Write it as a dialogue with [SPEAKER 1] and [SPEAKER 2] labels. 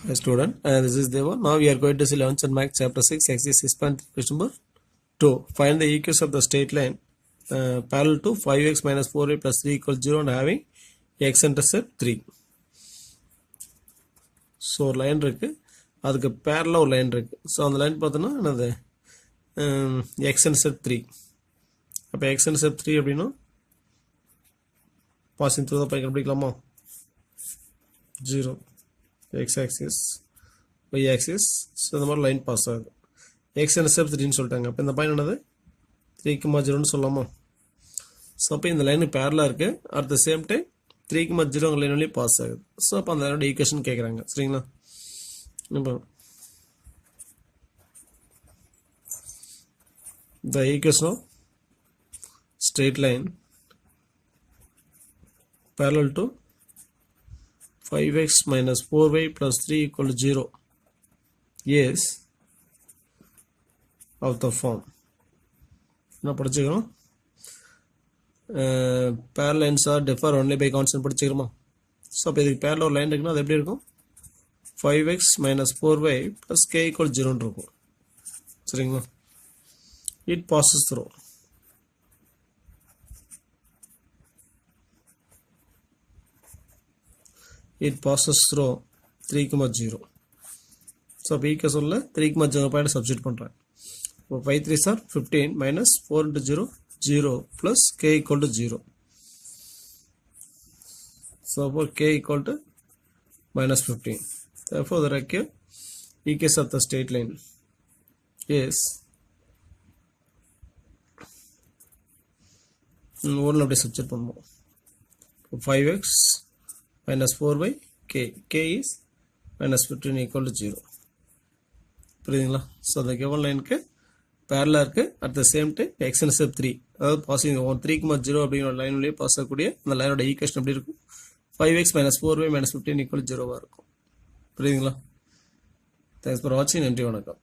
[SPEAKER 1] Hi student, this is Deva. Now we are going to see 11th and Math chapter 6 exercise 6.3 question number 2. Find the equation of the straight line parallel to 5x minus 4y plus 3 equals 0 and having x-intercept 3. So line இருக்கு அதுக்கு parallel ஒரு line இருக்கு. So அந்த line பார்த்தோன்னா என்னது x-intercept 3. அப்போ x-intercept 3 அப்படின்னா passing through the point கண்டுபிடிக்கலாமா 0 x-axis y-axis so இந்த மாதிரி லைன் பாஸ் ஆகுது x-intercept 3ன்னு சொல்லிட்டாங்க அப்போ இந்த பாயிண்ட் என்னது 3,0ன்னு சொல்லலாமா ஸோ அப்போ இந்த லைனு பேரலாக இருக்குது at the same time 3,0 line வழியே பாஸ் ஆகுது ஸோ அப்போ அந்த லைனோட ஈக்குவேஷன் கேட்குறாங்க சரிங்களா இப்போ the equation of straight line parallel to 5x minus 4y plus 3 equal to 0 is of the form என்ன படிச்சுக்கிறோம் parallel lines are differ only by constant படிச்சுக்கிறோமா ஸோ அப்போ இதுக்கு parallel ஒரு லைன் இருக்குன்னா அது எப்படி இருக்கும் 5x minus 4y plus k equal to 0 இருக்கும் சரிங்களா it passes through it passes through 3,0 so அப்போ ஈக்குவேஷனில் 3,0 பாயிண்ட் சப்ஸ்டிட் பண்ணுறேன் இப்போ 5 3s are 15 minus 4 into 0 0 plus k equal to 0 so for k equal to minus 15 therefore the required equation of the straight line is 1 அப்படியே substitute பண்ணுவோம் 5x minus 4 by k is minus 15 equal to 0 புரியுதுங்களா so அந்த given லைனுக்கு பேரலாக இருக்குது at the same time x-intercept 3 அதாவது passing 3,0 அப்படிங்கிற line வழியே பாஸ் ஆகக்கூடிய அந்த லைனோட ஈக்குவேஷன் எப்படி இருக்கும் 5x minus 4y minus 15 equal to 0 இருக்கும் புரியுதுங்களா தேங்க்ஸ் ஃபார் வாட்சிங் நன்றி வணக்கம்